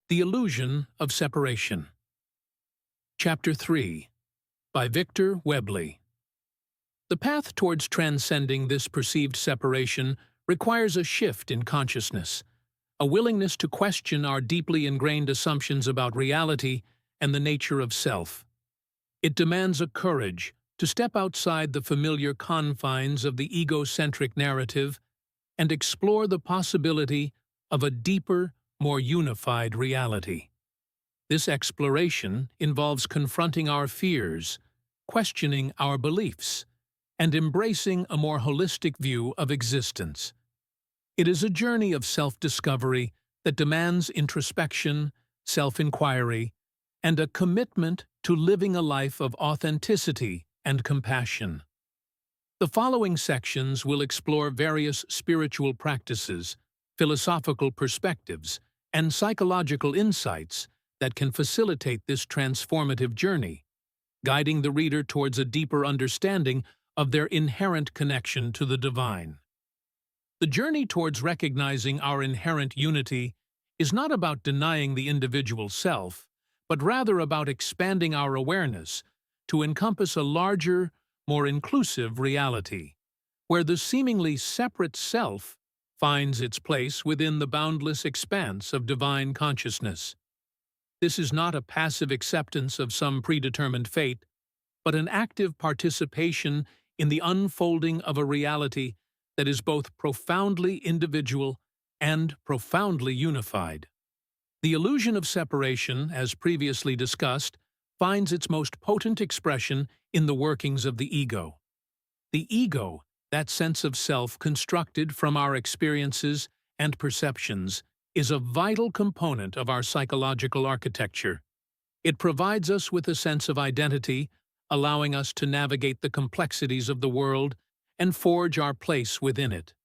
The Illusion of Separation. Chapter 3, by Victor Webley. The path towards transcending this perceived separation requires a shift in consciousness, a willingness to question our deeply ingrained assumptions about reality and the nature of self. It demands a courage to step outside the familiar confines of the egocentric narrative and explore the possibility of a deeper, more unified reality. This exploration involves confronting our fears, questioning our beliefs, and embracing a more holistic view of existence. It is a journey of self-discovery that demands introspection, self-inquiry, and a commitment to living a life of authenticity and compassion. The following sections will explore various spiritual practices, philosophical perspectives, and psychological insights that can facilitate this transformative journey, guiding the reader towards a deeper understanding of their inherent connection to the divine. The journey towards recognizing our inherent unity is not about denying the individual self, but rather about expanding our awareness to encompass a larger, more inclusive reality, where the seemingly separate self finds its place within the boundless expanse of divine consciousness. This is not a passive acceptance of some predetermined fate, but an active participation in the unfolding of a reality that is both profoundly individual and profoundly unified. The illusion of separation, as previously discussed, finds its most potent expression in the workings of the ego. The ego, that sense of self constructed from our experiences and perceptions, is a vital component of our psychological architecture. It provides us with a sense of identity, allowing us to navigate the complexities of the world and forge our place within it.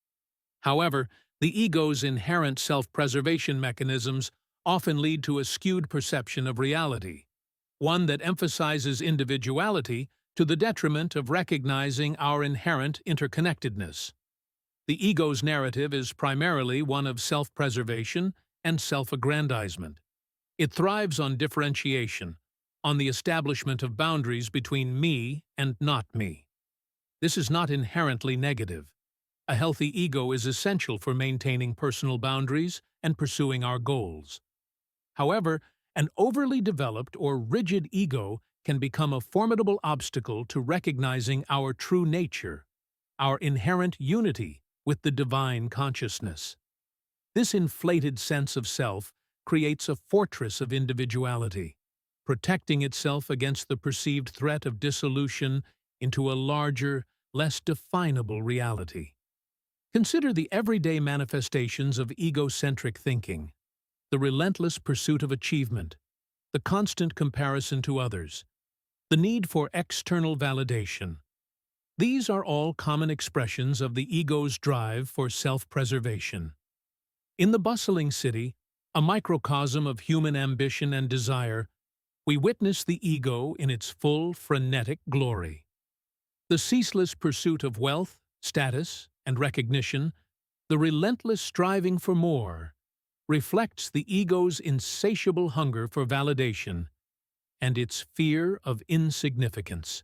However, the ego's inherent self-preservation mechanisms often lead to a skewed perception of reality, one that emphasizes individuality to the detriment of recognizing our inherent interconnectedness. The ego's narrative is primarily one of self-preservation and self-aggrandizement. It thrives on differentiation, on the establishment of boundaries between me and not me. This is not inherently negative. A healthy ego is essential for maintaining personal boundaries and pursuing our goals. However, an overly developed or rigid ego can become a formidable obstacle to recognizing our true nature, our inherent unity with the divine consciousness. This inflated sense of self creates a fortress of individuality, protecting itself against the perceived threat of dissolution into a larger, less definable reality. Consider the everyday manifestations of egocentric thinking: the relentless pursuit of achievement, the constant comparison to others, the need for external validation. These are all common expressions of the ego's drive for self-preservation. In the bustling city, a microcosm of human ambition and desire, we witness the ego in its full, frenetic glory. The ceaseless pursuit of wealth, status, and recognition, the relentless striving for more, reflects the ego's insatiable hunger for validation and its fear of insignificance.